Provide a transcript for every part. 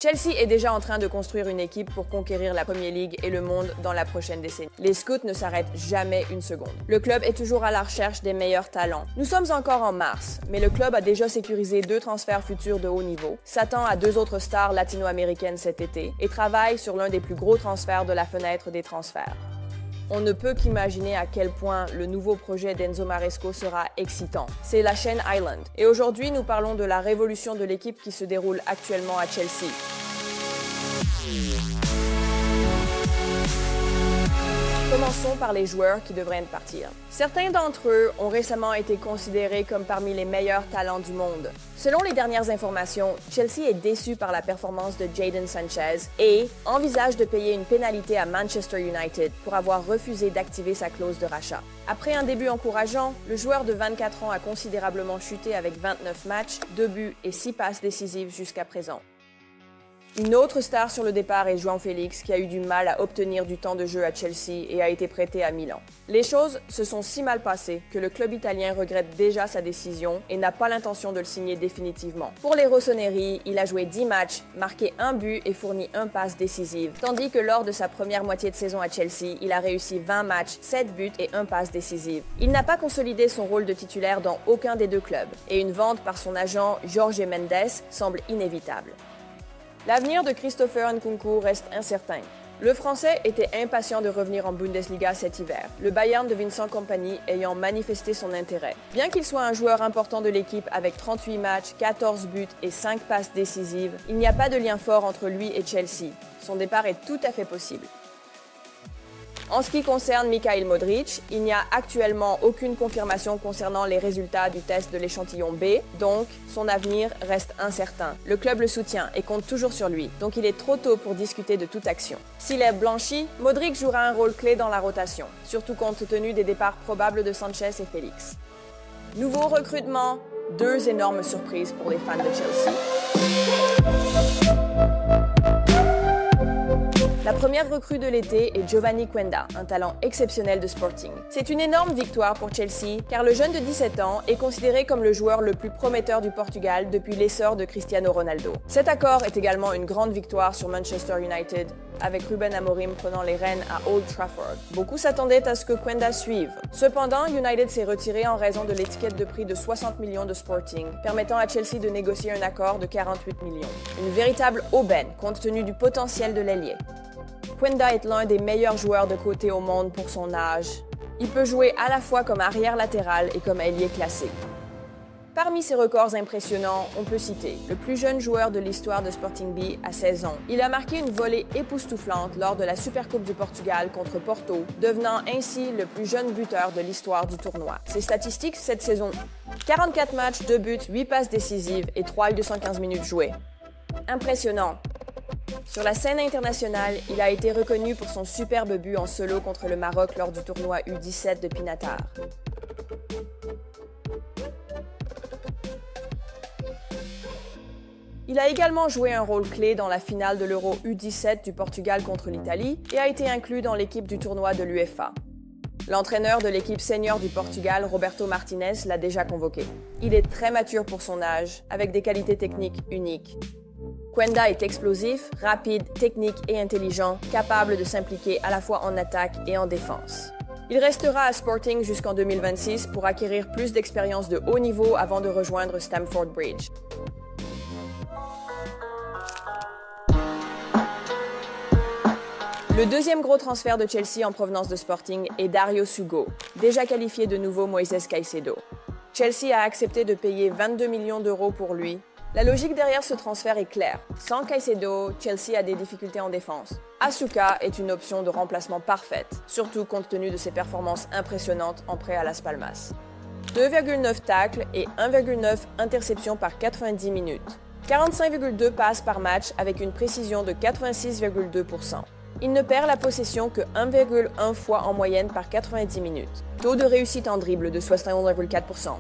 Chelsea est déjà en train de construire une équipe pour conquérir la Premier League et le monde dans la prochaine décennie. Les scouts ne s'arrêtent jamais une seconde. Le club est toujours à la recherche des meilleurs talents. Nous sommes encore en mars, mais le club a déjà sécurisé 2 transferts futurs de haut niveau, s'attend à 2 autres stars latino-américaines cet été et travaille sur l'un des plus gros transferts de la fenêtre des transferts. On ne peut qu'imaginer à quel point le nouveau projet d'Enzo Maresco sera excitant. C'est la chaîne Island. Et aujourd'hui, nous parlons de la révolution de l'équipe qui se déroule actuellement à Chelsea. Commençons par les joueurs qui devraient partir. Certains d'entre eux ont récemment été considérés comme parmi les meilleurs talents du monde. Selon les dernières informations, Chelsea est déçu par la performance de Jadon Sanchez et envisage de payer une pénalité à Manchester United pour avoir refusé d'activer sa clause de rachat. Après un début encourageant, le joueur de 24 ans a considérablement chuté avec 29 matchs, 2 buts et 6 passes décisives jusqu'à présent. Une autre star sur le départ est João Félix, qui a eu du mal à obtenir du temps de jeu à Chelsea et a été prêté à Milan. Les choses se sont si mal passées que le club italien regrette déjà sa décision et n'a pas l'intention de le signer définitivement. Pour les Rossoneri, il a joué 10 matchs, marqué 1 but et fourni 1 passe décisive, tandis que lors de sa première moitié de saison à Chelsea, il a réussi 20 matchs, 7 buts et 1 passe décisive. Il n'a pas consolidé son rôle de titulaire dans aucun des 2 clubs et une vente par son agent Jorge Mendes semble inévitable. L'avenir de Christopher Nkunku reste incertain. Le Français était impatient de revenir en Bundesliga cet hiver, le Bayern de Vincent Kompany ayant manifesté son intérêt. Bien qu'il soit un joueur important de l'équipe avec 38 matchs, 14 buts et 5 passes décisives, il n'y a pas de lien fort entre lui et Chelsea. Son départ est tout à fait possible. En ce qui concerne Mikhail Modric, il n'y a actuellement aucune confirmation concernant les résultats du test de l'échantillon B, donc son avenir reste incertain. Le club le soutient et compte toujours sur lui, donc il est trop tôt pour discuter de toute action. S'il est blanchi, Modric jouera un rôle clé dans la rotation, surtout compte tenu des départs probables de Sanchez et Félix. Nouveau recrutement, 2 énormes surprises pour les fans de Chelsea. La première recrue de l'été est Giovanni Quenda, un talent exceptionnel de Sporting. C'est une énorme victoire pour Chelsea, car le jeune de 17 ans est considéré comme le joueur le plus prometteur du Portugal depuis l'essor de Cristiano Ronaldo. Cet accord est également une grande victoire sur Manchester United, avec Ruben Amorim prenant les rênes à Old Trafford. Beaucoup s'attendaient à ce que Quenda suive. Cependant, United s'est retiré en raison de l'étiquette de prix de 60 millions de Sporting, permettant à Chelsea de négocier un accord de 48 millions. Une véritable aubaine, compte tenu du potentiel de l'ailier. Quenda est l'un des meilleurs joueurs de côté au monde pour son âge. Il peut jouer à la fois comme arrière latéral et comme ailier classé. Parmi ses records impressionnants, on peut citer le plus jeune joueur de l'histoire de Sporting B à 16 ans. Il a marqué une volée époustouflante lors de la Supercoupe du Portugal contre Porto, devenant ainsi le plus jeune buteur de l'histoire du tournoi. Ses statistiques cette saison: 44 matchs, 2 buts, 8 passes décisives et 215 minutes jouées. Impressionnant. Sur la scène internationale, il a été reconnu pour son superbe but en solo contre le Maroc lors du tournoi U17 de Pinatar. Il a également joué un rôle clé dans la finale de l'Euro U17 du Portugal contre l'Italie et a été inclus dans l'équipe du tournoi de l'UEFA. L'entraîneur de l'équipe senior du Portugal, Roberto Martinez, l'a déjà convoqué. Il est très mature pour son âge, avec des qualités techniques uniques. Quenda est explosif, rapide, technique et intelligent, capable de s'impliquer à la fois en attaque et en défense. Il restera à Sporting jusqu'en 2026 pour acquérir plus d'expérience de haut niveau avant de rejoindre Stamford Bridge. Le deuxième gros transfert de Chelsea en provenance de Sporting est Dario Sugo, déjà qualifié de nouveau Moises Caicedo. Chelsea a accepté de payer 22 millions d'euros pour lui. La logique derrière ce transfert est claire. Sans Caicedo, Chelsea a des difficultés en défense. Asuka est une option de remplacement parfaite, surtout compte tenu de ses performances impressionnantes en prêt à Las Palmas. 2,9 tacles et 1,9 interceptions par 90 minutes. 45,2 passes par match avec une précision de 86,2%. Il ne perd la possession que 1,1 fois en moyenne par 90 minutes. Taux de réussite en dribble de 71,4%.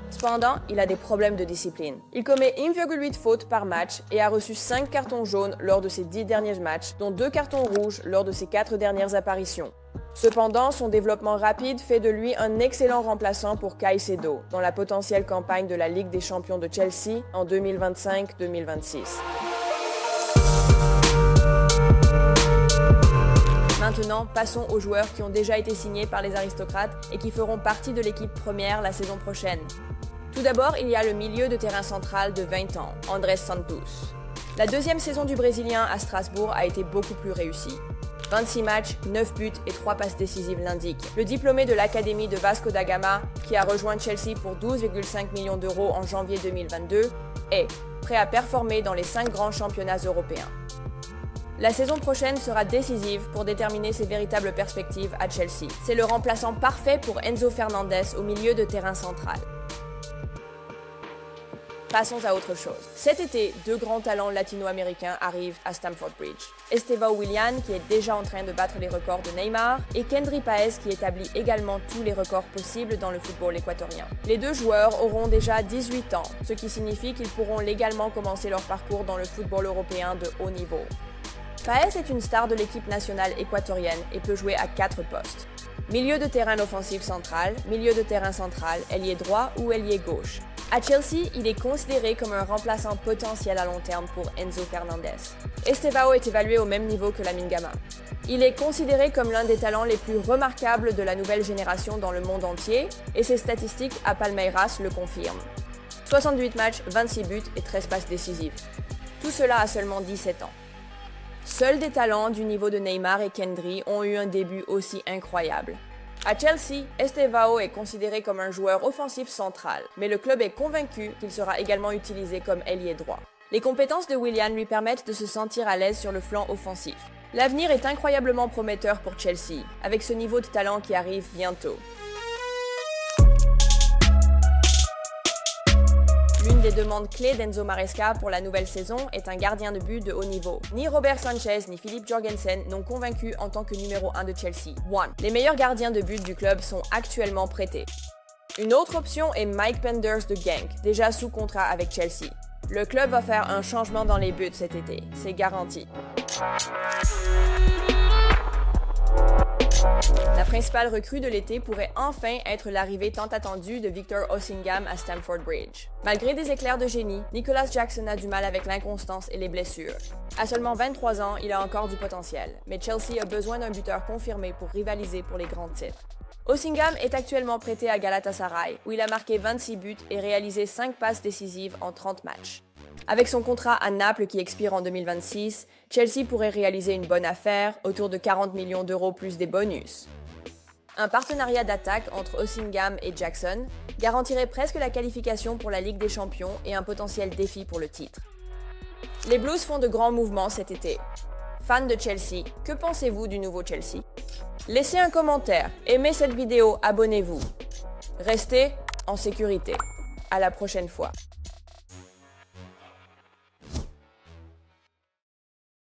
Cependant, il a des problèmes de discipline. Il commet 1,8 fautes par match et a reçu 5 cartons jaunes lors de ses 10 derniers matchs, dont 2 cartons rouges lors de ses 4 dernières apparitions. Cependant, son développement rapide fait de lui un excellent remplaçant pour Caicedo, dans la potentielle campagne de la Ligue des champions de Chelsea en 2025-2026. Maintenant, passons aux joueurs qui ont déjà été signés par les aristocrates et qui feront partie de l'équipe première la saison prochaine. Tout d'abord, il y a le milieu de terrain central de 20 ans, Andrés Santos. La deuxième saison du Brésilien à Strasbourg a été beaucoup plus réussie. 26 matchs, 9 buts et 3 passes décisives l'indiquent. Le diplômé de l'Académie de Vasco da Gama, qui a rejoint Chelsea pour 12,5 millions d'euros en janvier 2022, est prêt à performer dans les 5 grands championnats européens. La saison prochaine sera décisive pour déterminer ses véritables perspectives à Chelsea. C'est le remplaçant parfait pour Enzo Fernandez au milieu de terrain central. Passons à autre chose. Cet été, 2 grands talents latino-américains arrivent à Stamford Bridge. Estevão Willian, qui est déjà en train de battre les records de Neymar, et Kendry Páez, qui établit également tous les records possibles dans le football équatorien. Les 2 joueurs auront déjà 18 ans, ce qui signifie qu'ils pourront légalement commencer leur parcours dans le football européen de haut niveau. Páez est une star de l'équipe nationale équatorienne et peut jouer à 4 postes. Milieu de terrain offensif central, milieu de terrain central, ailier droit ou ailier gauche. À Chelsea, il est considéré comme un remplaçant potentiel à long terme pour Enzo Fernandez. Estevão est évalué au même niveau que Lamine Yamal. Il est considéré comme l'un des talents les plus remarquables de la nouvelle génération dans le monde entier et ses statistiques à Palmeiras le confirment. 68 matchs, 26 buts et 13 passes décisives. Tout cela à seulement 17 ans. Seuls des talents du niveau de Neymar et Kendry ont eu un début aussi incroyable. À Chelsea, Estevão est considéré comme un joueur offensif central, mais le club est convaincu qu'il sera également utilisé comme ailier droit. Les compétences de Willian lui permettent de se sentir à l'aise sur le flanc offensif. L'avenir est incroyablement prometteur pour Chelsea, avec ce niveau de talent qui arrive bientôt. L'une des demandes clés d'Enzo Maresca pour la nouvelle saison est un gardien de but de haut niveau. Ni Robert Sanchez ni Philippe Jorgensen n'ont convaincu en tant que numéro 1 de Chelsea. Les meilleurs gardiens de but du club sont actuellement prêtés. Une autre option est Mike Penders de Genk, déjà sous contrat avec Chelsea. Le club va faire un changement dans les buts cet été, c'est garanti. La principale recrue de l'été pourrait enfin être l'arrivée tant attendue de Victor Osimhen à Stamford Bridge. Malgré des éclairs de génie, Nicolas Jackson a du mal avec l'inconstance et les blessures. À seulement 23 ans, il a encore du potentiel, mais Chelsea a besoin d'un buteur confirmé pour rivaliser pour les grands titres. Osimhen est actuellement prêté à Galatasaray, où il a marqué 26 buts et réalisé 5 passes décisives en 30 matchs. Avec son contrat à Naples qui expire en 2026, Chelsea pourrait réaliser une bonne affaire, autour de 40 millions d'euros plus des bonus. Un partenariat d'attaque entre Osimhen et Jackson garantirait presque la qualification pour la Ligue des Champions et un potentiel défi pour le titre. Les Blues font de grands mouvements cet été. Fans de Chelsea, que pensez-vous du nouveau Chelsea? Laissez un commentaire, aimez cette vidéo, abonnez-vous. Restez en sécurité. À la prochaine fois.